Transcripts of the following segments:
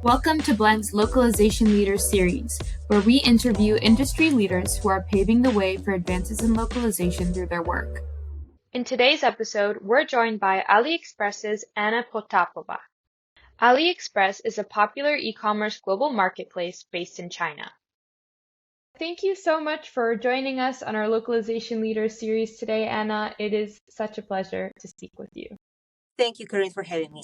Welcome to Blend's Localization Leader series, where we interview industry leaders who are paving the way for advances in localization through their work. In today's episode, we're joined by AliExpress's Anna Potapova. AliExpress is a popular e-commerce global marketplace based in China. Thank you so much for joining us on our Localization Leader series today, Anna. It is such a pleasure to speak with you. Thank you, Corinne, for having me.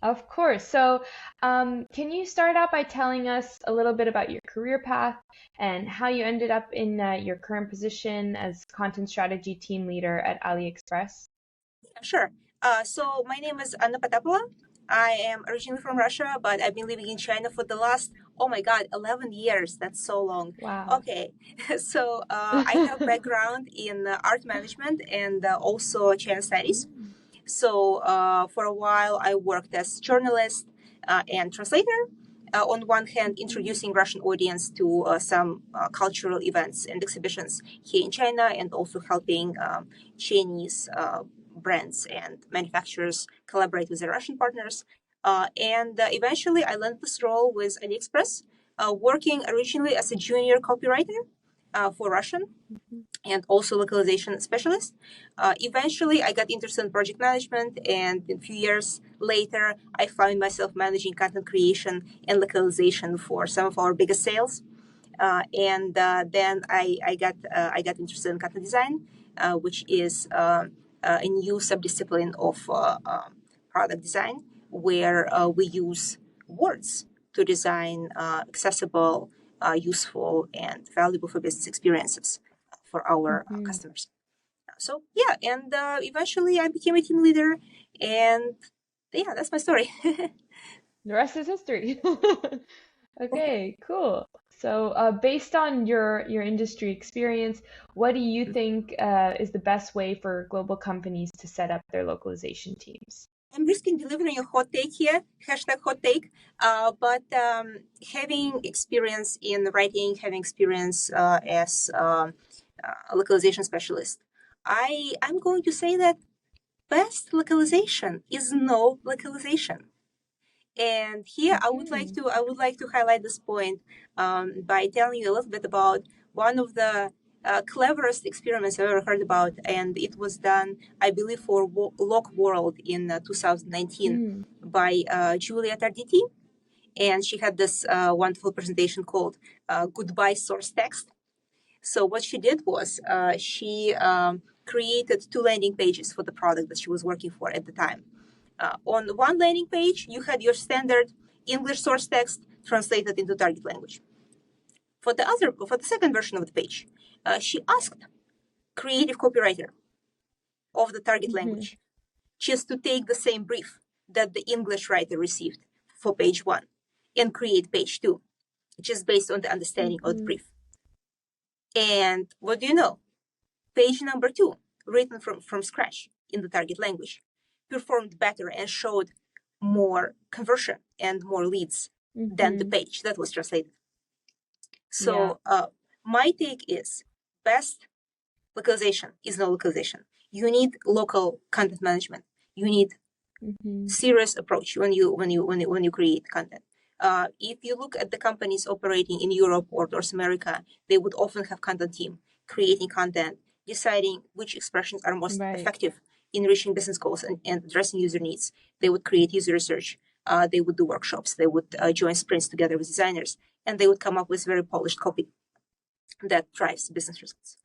Of course. So, can you start out by telling us a little bit about your career path and how you ended up in your current position as content strategy team leader at AliExpress? Sure. So my name is Anna Potapova. I am originally from Russia, but I've been living in China for the last, 11 years. That's so long. Wow. Okay. So I have background in art management and also China studies. So for a while, I worked as journalist and translator. On one hand, introducing Russian audience to some cultural events and exhibitions here in China, and also helping Chinese brands and manufacturers collaborate with their Russian partners. And eventually, I landed this role with AliExpress, working originally as a junior copywriter for Russian and also localization specialist. Eventually, I got interested in project management, and a few years later, I found myself managing content creation and localization for some of our biggest sales. And then I got interested in content design, which is a new subdiscipline of product design, where we use words to design accessible, useful, and valuable for business experiences for our customers. So yeah, and eventually I became a team leader, and yeah, that's my story. The rest is history. Okay, cool. So, based on your industry experience, what do you think is the best way for global companies to set up their localization teams? I'm risking delivering a hot take here, hashtag hot take, but having experience in writing, having experience as a localization specialist, I'm going to say that best localization is no localization. And here I would like to highlight this point by telling you a little bit about one of the cleverest experiments I've ever heard about, and it was done, I believe, for Lock World in 2019 by Julia Tarditi, and she had this wonderful presentation called "Goodbye Source Text." So what she did was she created two landing pages for the product that she was working for at the time. On one landing page, you had your standard English source text translated into target language. For the second version of the page, she asked creative copywriter of the target language just to take the same brief that the English writer received for page one and create page two, just based on the understanding of the brief. And what do you know? Page number two, written from scratch in the target language, performed better and showed more conversion and more leads than the page that was translated. So my take is best localization is no localization. You need local content management. You need serious approach when you create content. If you look at the companies operating in Europe or North America, they would often have content team creating content, deciding which expressions are most effective in reaching business goals and addressing user needs. They would create user research. They would do workshops. They would join sprints together with designers, and they would come up with very polished copy that drives business results.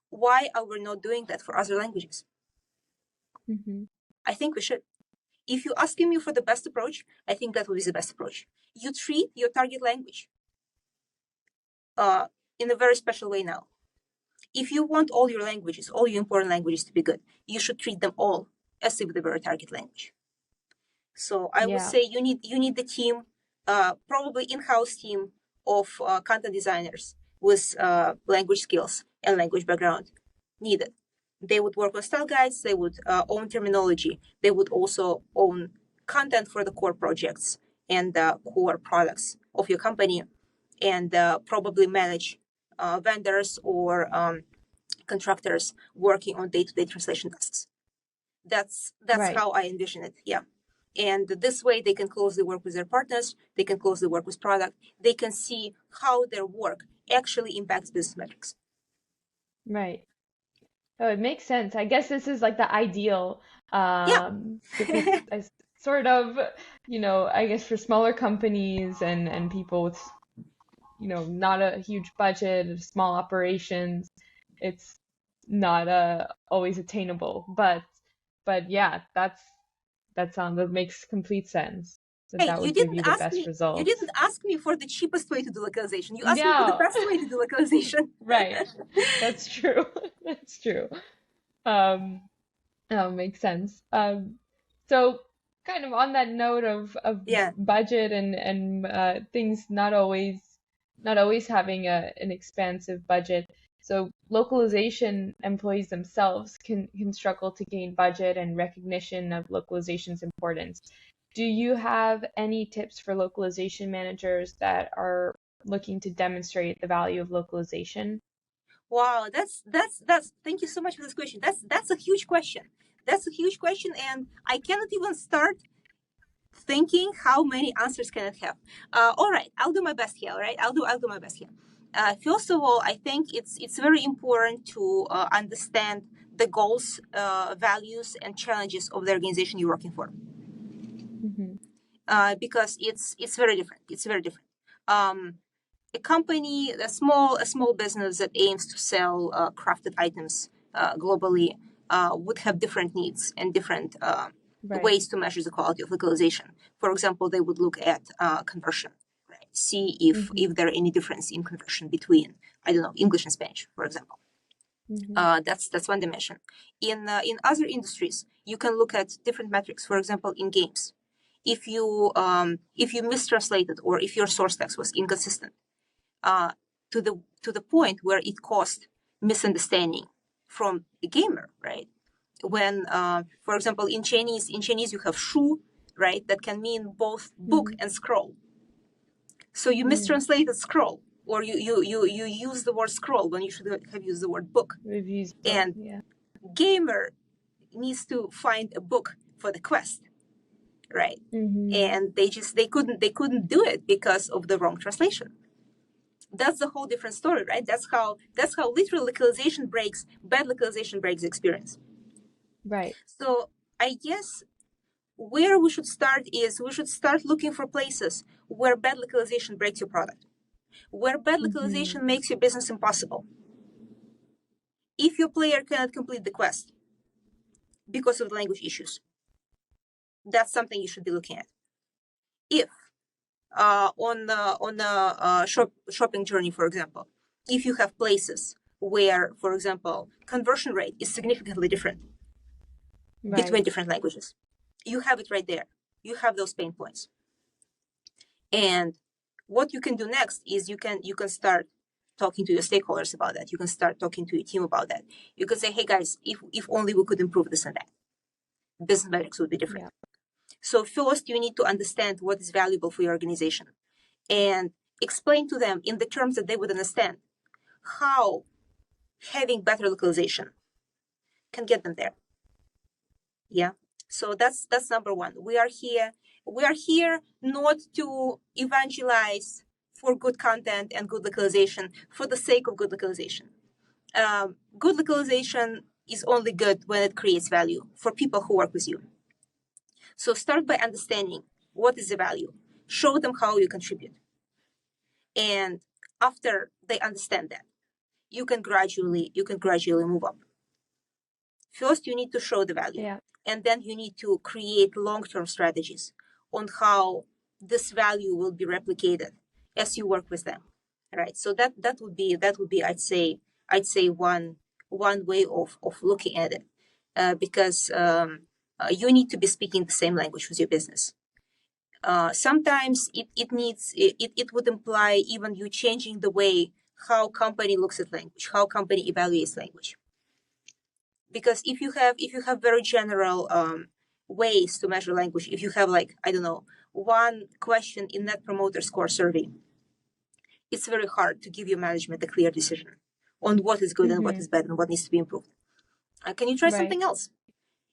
Why are we not doing that for other languages? I think we should. If you're asking me for the best approach, I think that would be the best approach. You treat your target language in a very special way now. If you want all your languages, all your important languages to be good, you should treat them all as if they were a target language. So I would say you need the team, probably in-house team of content designers with language skills and language background needed. They would work on style guides. They would own terminology. They would also own content for the core projects and core products of your company, and probably manage vendors or contractors working on day-to-day translation tasks. That's how I envision it. Yeah. And this way they can closely work with their partners, they can closely work with product, they can see how their work actually impacts business metrics. Right. Oh, it makes sense. I guess this is like the ideal, Yeah. because I sort of, I guess for smaller companies and people with, not a huge budget, small operations, it's not always attainable. But yeah, that makes complete sense. Hey, That would give you the best you results. didn't ask me for the cheapest way to do localization. You asked me for the No, best way to do localization. right. That's true. That's true. Um, Oh, makes sense. So kind of on that note of Yeah. budget and things not always having an expansive budget. So localization employees themselves can struggle to gain budget and recognition of localization's importance. Do you have any tips for localization managers that are looking to demonstrate the value of localization? Wow, that's thank you so much for this question. That's a huge question. That's a huge question, and I cannot even start thinking how many answers can it have. All right, I'll do my best here. All right, I'll do my best here. First of all, I think it's very important to understand the goals, values, and challenges of the organization you're working for, Hmm. because it's very different. It's very different. A company, a small business that aims to sell crafted items globally would have different needs and different Right. ways to measure the quality of localization. For example, they would look at conversion, right? See if Hmm. there are any difference in conversion between, I don't know, English and Spanish, for example. Hmm. That's one dimension. In other industries, you can look at different metrics. For example, in games, if you mistranslated or if your source text was inconsistent, uh, to the point where it caused misunderstanding from the gamer, right? When, for example, in Chinese you have shu, right? That can mean both book Hmm. and scroll. So you Mm. mistranslated scroll, or you use the word scroll when you should have used the word book. We've used both, And yeah. gamer needs to find a book for the quest, right? Mm-hmm. And they couldn't do it because of the wrong translation. That's a whole different story, right? That's how literal bad localization breaks experience. Right. So I guess where we should start is we should start looking for places where bad localization breaks your product, where bad Mm-hmm. localization makes your business impossible. If your player cannot complete the quest because of the language issues, that's something you should be looking at. If on the shopping journey, for example, if you have places where, for example, conversion rate is significantly different Right. between different languages, you have it right there. You have those pain points. And what you can do next is you can start talking to your stakeholders about that. You can start talking to your team about that. You can say, hey guys, if only we could improve this and that, business metrics would be different. Yeah. So first you need to understand what is valuable for your organization and explain to them in the terms that they would understand how having better localization can get them there. Yeah. So that's number one. We are here not to evangelize for good content and good localization for the sake of good localization. Good localization is only good when it creates value for people who work with you. So start by understanding what is the value. Show them how you contribute. And after they understand that, you can gradually move up. First, you need to show the value, Yeah. and then you need to create long-term strategies on how this value will be replicated as you work with them. Right. So that would be I'd say one way of looking at it, because you need to be speaking the same language with your business. Sometimes it would imply even you changing the way how company looks at language, how company evaluates language. Because if you have very general ways to measure language, if you have, like, I don't know, one question in Net Promoter Score survey, it's very hard to give your management a clear decision on what is good and what Mm-hmm. is bad and what needs to be improved. Can you try Right. something else?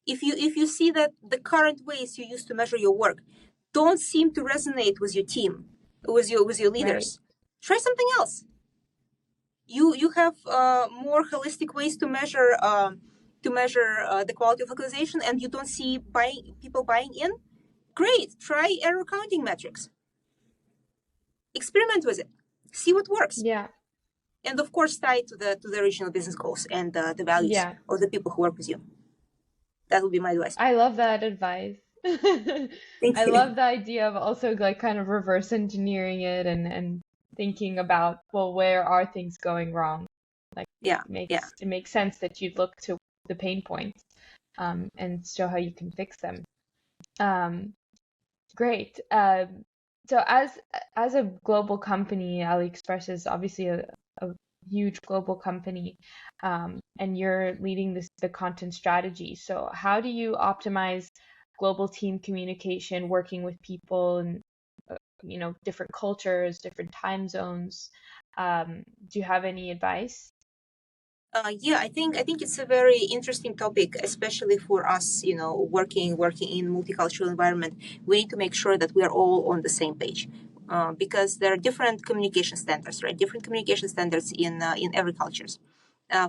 If you see that the current ways you use to measure your work don't seem to resonate with your team, with your leaders, try something else. You have more holistic ways to measure the quality of localization, and you don't see people buying in. Great, try error counting metrics. Experiment with it, see what works. Yeah. And of course, tie it to the original business goals and the values of the people who work with you. That would be my advice. I love that advice. Thank I you. love the idea of also like kind of reverse engineering it and thinking about, well, where are things going wrong? Like Yeah. it makes sense that you look to the pain points and show how you can fix them. Um, Great. So as a global company, AliExpress is obviously a huge global company, and you're leading the content strategy. So how do you optimize global team communication, working with people and different cultures, different time zones? Do you have any advice? Yeah, I think it's a very interesting topic, especially for us. Working in multicultural environment, we need to make sure that we are all on the same page, because there are different communication standards, right? Different communication standards in every cultures.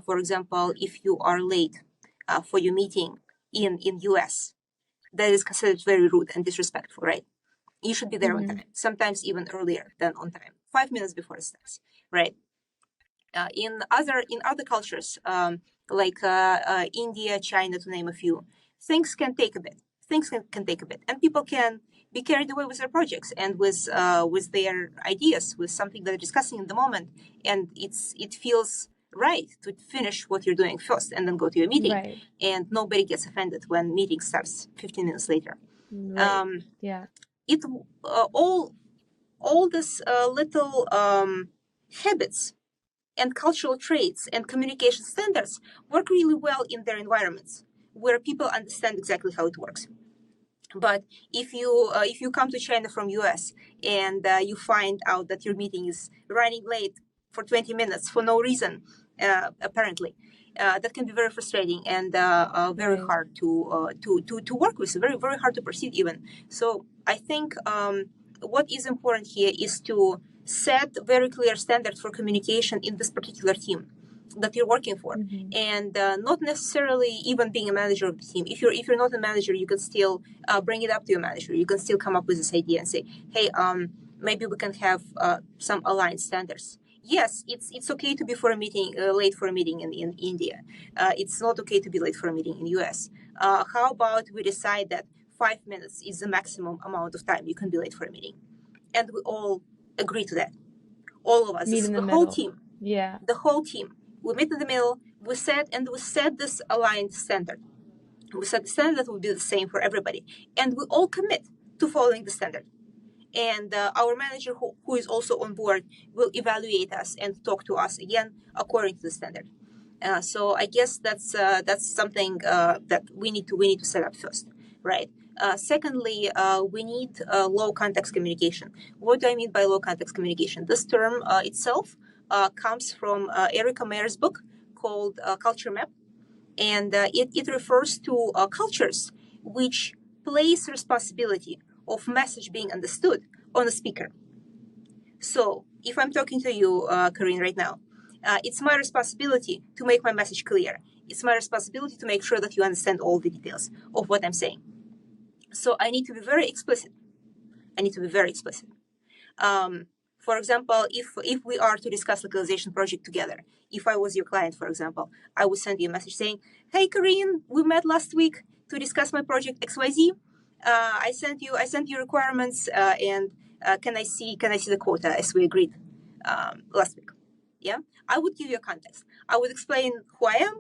For example, if you are late for your meeting in US, that is considered very rude and disrespectful, right? You should be there on Mm-hmm. time, sometimes even earlier than on time, 5 minutes before it starts, right? In other cultures, like India, China, to name a few, things can take a bit. Things can take a bit, and people can be carried away with their projects and with their ideas, with something that they're discussing in the moment, and it feels right to finish what you're doing first and then go to your meeting, Right. and nobody gets offended when meeting starts 15 minutes later. Right. Um, Yeah. it all this little habits and cultural traits and communication standards work really well in their environments where people understand exactly how it works. But if you come to China from US and you find out that your meeting is running late for 20 minutes for no reason, apparently, that can be very frustrating and very Right. hard to work with, very hard to proceed even. So I think what is important here is to set very clear standards for communication in this particular team that you're working for, Mm-hmm. and not necessarily even being a manager of the team. If you're not a manager, you can still bring it up to your manager. You can still come up with this idea and say, hey, maybe we can have some aligned standards. Yes, it's okay to be for a meeting late for a meeting in India. It's not okay to be late for a meeting in US. How about we decide that 5 minutes is the maximum amount of time you can be late for a meeting, and we all agree to that. All of us, Meet this is in the the whole middle. team. Yeah. The whole team. We meet in the middle. We set this aligned standard. We set the standard that will be the same for everybody, and we all commit to following the standard. And our manager, who is also on board, will evaluate us and talk to us again according to the standard. So I guess that's something that we need to set up first, right? Secondly, we need low context communication. What do I mean by low context communication? This term itself comes from Erica Mayer's book called Culture Map, and it refers to cultures which place responsibility of message being understood on the speaker. So if I'm talking to you, Corinne, right now, it's my responsibility to make my message clear. It's my responsibility to make sure that you understand all the details of what I'm saying. So I need to be very explicit. I need to be very explicit. Um, for example, if we are to discuss localization project together, if I was your client, for example, I would send you a message saying, "Hey, Corinne, we met last week to discuss my project XYZ. I sent you requirements, and can I see the quota as we agreed last week?" Yeah, I would give you a context. I would explain who I am,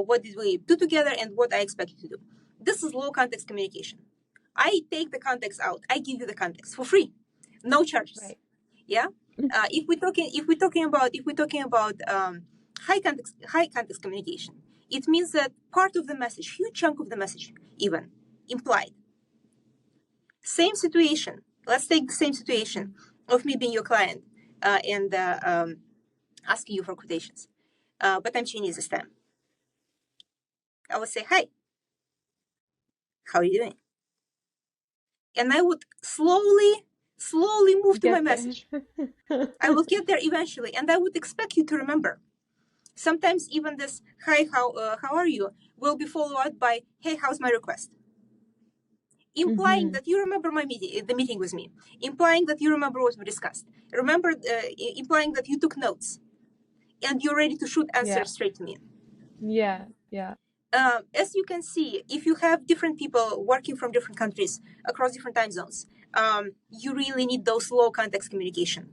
what did we do together, and what I expect you to do. This is low context communication. I take the context out. I give you the context for free, no charges. Right. Yeah. If we're talking about high context communication, it means that part of the message, huge chunk of the message, even implied. Same situation. Let's take the same situation of me being your client and asking you for quotations, but I'm Chinese this time. I would say, "Hi, how are you doing? And I would slowly move to my message. I will get there eventually, and I would expect you to remember. Sometimes even this "Hi, how are you?" will be followed by "Hey, how's my request?" Implying that you remember the meeting with me, implying that you remember what we discussed, implying that you took notes, and you're ready to shoot answers straight to me. Yeah. As you can see, if you have different people working from different countries across different time zones, you really need those low context communication.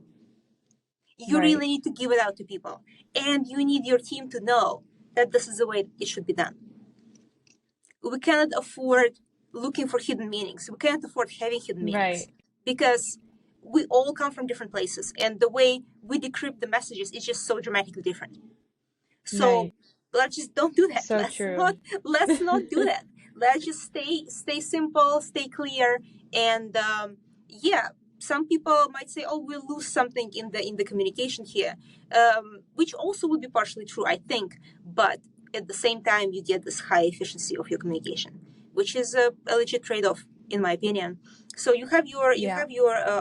You really need to give it out to people, and you need your team to know that this is the way it should be done. We cannot afford looking for hidden meanings. We can't afford having hidden meanings because we all come from different places, and the way we decrypt the messages is just so dramatically different. So let's just don't do that. So let's not do that. Let's just stay simple, stay clear, and some people might say, "Oh, we'll lose something in the communication here," which also would be partially true, I think. But at the same time, you get this high efficiency of your communication, which is a legit trade-off, in my opinion. So you have your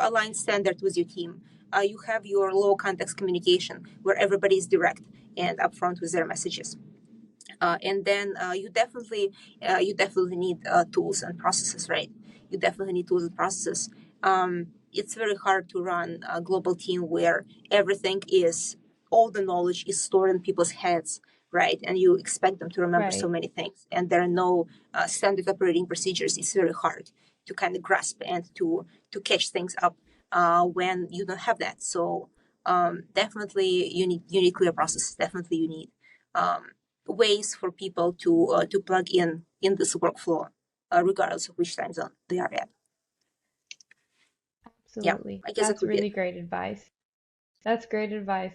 aligned standard with your team. You have your low context communication where everybody is direct and upfront with their messages. And then you definitely need tools and processes, right? You definitely need tools and processes. It's very hard to run a global team where all the knowledge is stored in people's heads, right? And you expect them to remember so many things, and there are no standard operating procedures. It's very hard to kind of grasp and to catch things up when you don't have that. So definitely you need clear processes. Definitely you need ways for people to plug in this workflow, regardless of which time zone they are at. Absolutely. I guess That's really great advice. That's great advice.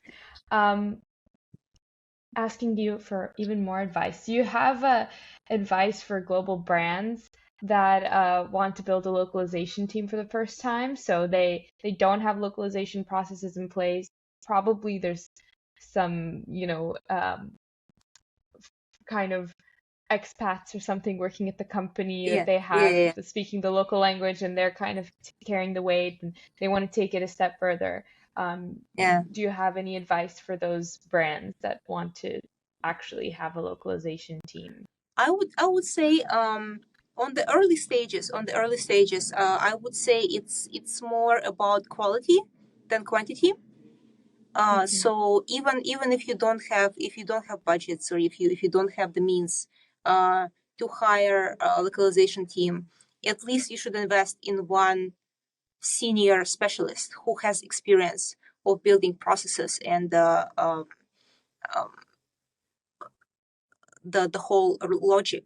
Asking you for even more advice. Do you have advice for global brands that want to build a localization team for the first time? So they don't have localization processes in place. Probably there's some, kind of expats or something working at the company that they have speaking the local language, and they're kind of carrying the weight, and they want to take it a step further. Do you have any advice for those brands that want to actually have a localization team? I would say on the early stages, I would say it's more about quality than quantity. So even if you don't have budgets, or if you don't have the means to hire a localization team, at least you should invest in one senior specialist who has experience of building processes and the whole logic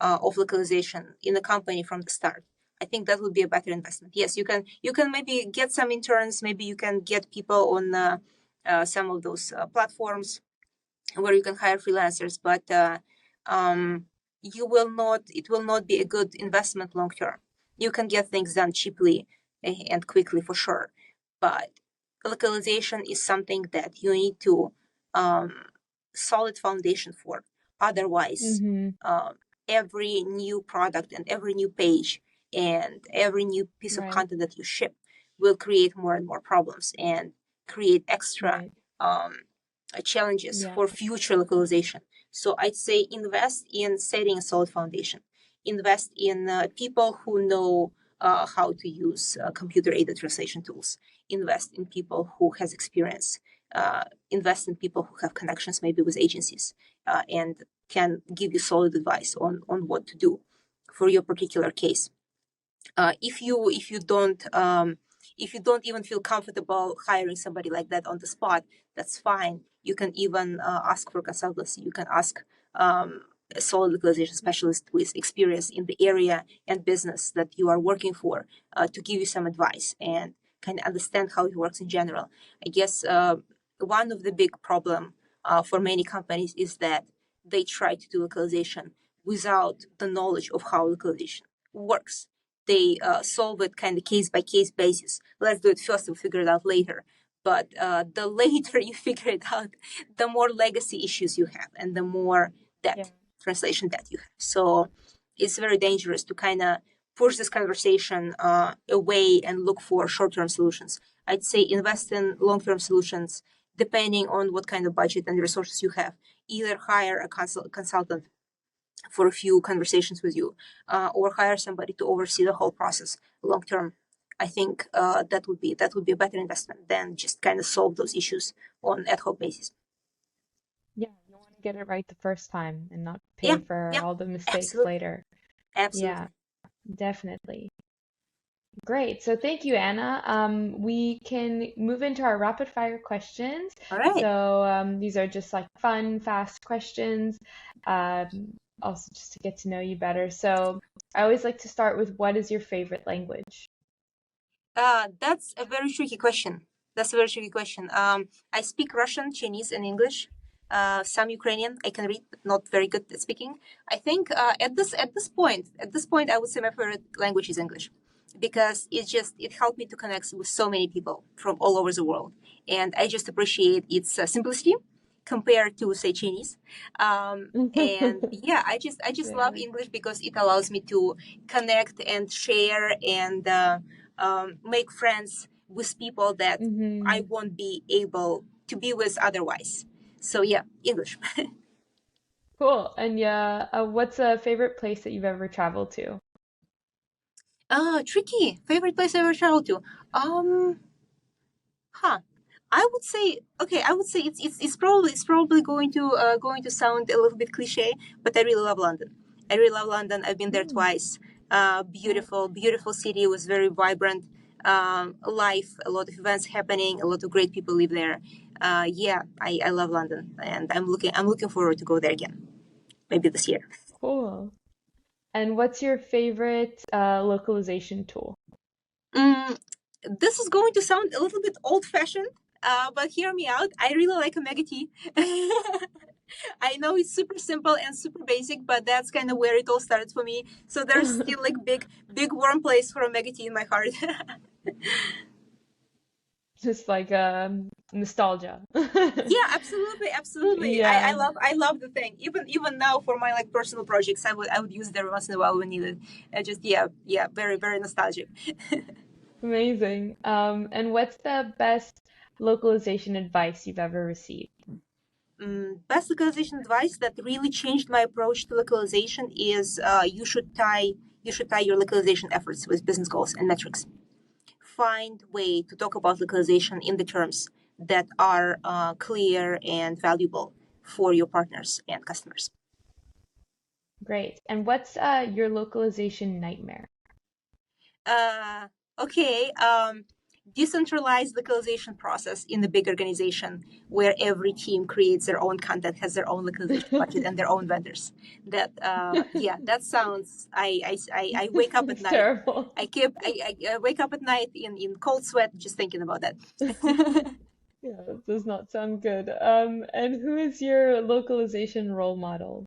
of localization in the company from the start. I think that would be a better investment. Yes, you can maybe get some interns, maybe you can get people on some of those platforms where you can hire freelancers, but it will not be a good investment long term. You can get things done cheaply and quickly for sure, but localization is something that you need to solid foundation for. Otherwise, every new product and every new page and every new piece of content that you ship will create more and more problems and create extra challenges for future localization. So I'd say invest in setting a solid foundation. Invest in people who know how to use computer-aided translation tools. Invest in people who has experience. Invest in people who have connections maybe with agencies and can give you solid advice on what to do for your particular case. If you don't even feel comfortable hiring somebody like that on the spot, that's fine. You can even ask for consultancy. You can ask a solid localization specialist with experience in the area and business that you are working for to give you some advice and kind of understand how it works in general. I guess one of the big problem for many companies is that they try to do localization without the knowledge of how localization works. They solve it kind of case by case basis. Let's do it first and figure it out later. But the later you figure it out, the more legacy issues you have and the more debt, translation debt you have. So it's very dangerous to kind of push this conversation away and look for short-term solutions. I'd say invest in long-term solutions depending on what kind of budget and resources you have. Either hire a consultant for a few conversations with you, or hire somebody to oversee the whole process long term. I think that would be a better investment than just kind of solve those issues on ad hoc basis. Yeah, you want to get it right the first time and not Yeah, pay for yeah, all the mistakes absolutely, later. Yeah, absolutely. definitely. Great. So thank you, Anna. We can move into our rapid fire questions. All right. So these are just like fun, fast questions, also just to get to know you better. So I always like to start with what is your favorite language? That's a very tricky question. That's a very tricky question. I speak Russian, Chinese, and English. Some Ukrainian I can read, not very good at speaking. I think at this point, I would say my favorite language is English, because it helped me to connect with so many people from all over the world, and I just appreciate its simplicity compared to say Chinese. And yeah, I just love Yeah. English because it allows me to connect and share and make friends with people that I Hmm. won't be able to be with otherwise. So yeah, English. Cool. And yeah, what's a favorite place that you've ever traveled to? Tricky. Favorite place I ever traveled to? Huh. I would say okay. I would say it's probably going to sound a little bit cliche, but I really love London. I really love London. I've been there Mm. twice. Oh, Beautiful city. It was very vibrant. Life, a lot of events happening. A lot of great people live there. Yeah, I love London, and I'm looking forward to go there again. Maybe this year. cool. And what's your favorite localization tool? Mm, this is going to sound a little bit old fashioned, but hear me out. I really like Omega T. I know it's super simple and super basic, but that's kind of where it all started for me. So there's still like big warm place for Omega T in my heart. Just like nostalgia. Yeah, absolutely, absolutely. I Yeah, love I love the thing. Even now for my like personal projects, I would use it every once in a while when needed. Just yeah, very nostalgic. amazing. And what's the best localization advice you've ever received? Best localization advice that really changed my approach to localization is you should tie your localization efforts with business goals and metrics. Find way to talk about localization in the terms that are clear and valuable for your partners and customers. Great. And what's your localization nightmare? Uh, okay. Decentralized localization process in a big organization where every team creates their own content, has their own localization budget and their own vendors. Yeah, that sounds. I wake up at It's night. terrible. I wake up at night in cold sweat just thinking about that. Yeah, that does not sound good. And who is your localization role model?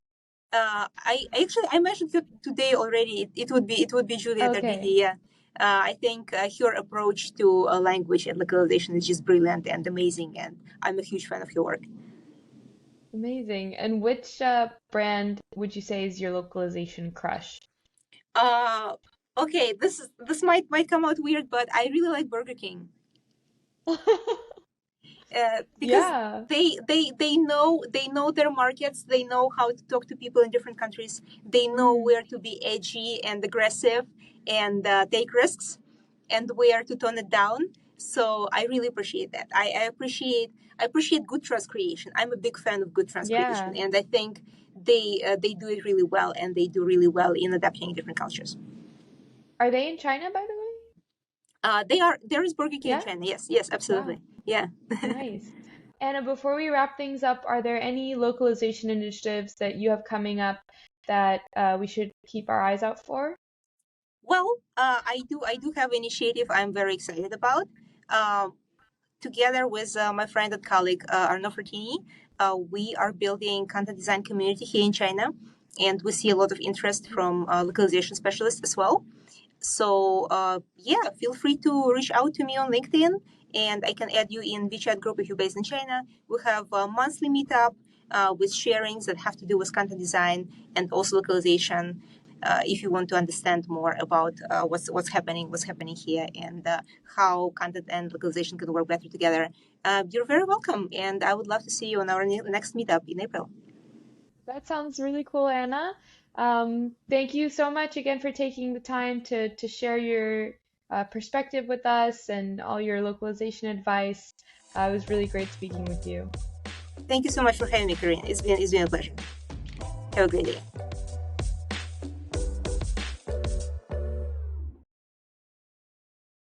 I mentioned it today already. It would be Julia Darbidi. Okay, Yeah, I think her approach to language and localization is just brilliant and amazing, and I'm a huge fan of her work. amazing. And which brand would you say is your localization crush? Uh, okay, this might come out weird, but I really like Burger King. Because Yeah. they know their markets. They know how to talk to people in different countries. They know Mm, where to be edgy and aggressive and take risks, and where to tone it down. So I really appreciate that. I appreciate good trust creation. I'm a big fan of good trust creation, yeah. and I think they do it really well, and they do really well in adapting different cultures. Are they in China, by the way? There is Burger King in Yeah? China. Yes, Wow. absolutely. Yeah. Nice. Anna, before we wrap things up, are there any localization initiatives that you have coming up that we should keep our eyes out for? Well, I do have initiative I'm very excited about. Uh, Together with my friend and colleague Arno Fortini, we are building content design community here in China, and we see a lot of interest from localization specialists as well. So yeah, feel free to reach out to me on LinkedIn, and I can add you in WeChat group if you're based in China. We have a monthly meetup with sharings that have to do with content design and also localization. if you want to understand more about what's happening here, and how content and localization can work better together, you're very welcome. And I would love to see you on our next meetup in April. That sounds really cool, Anna. Thank you so much again for taking the time to share your perspective with us and all your localization advice. It was really great speaking with you. Thank you so much for having me, Corinne. It's been a pleasure. Have a great day.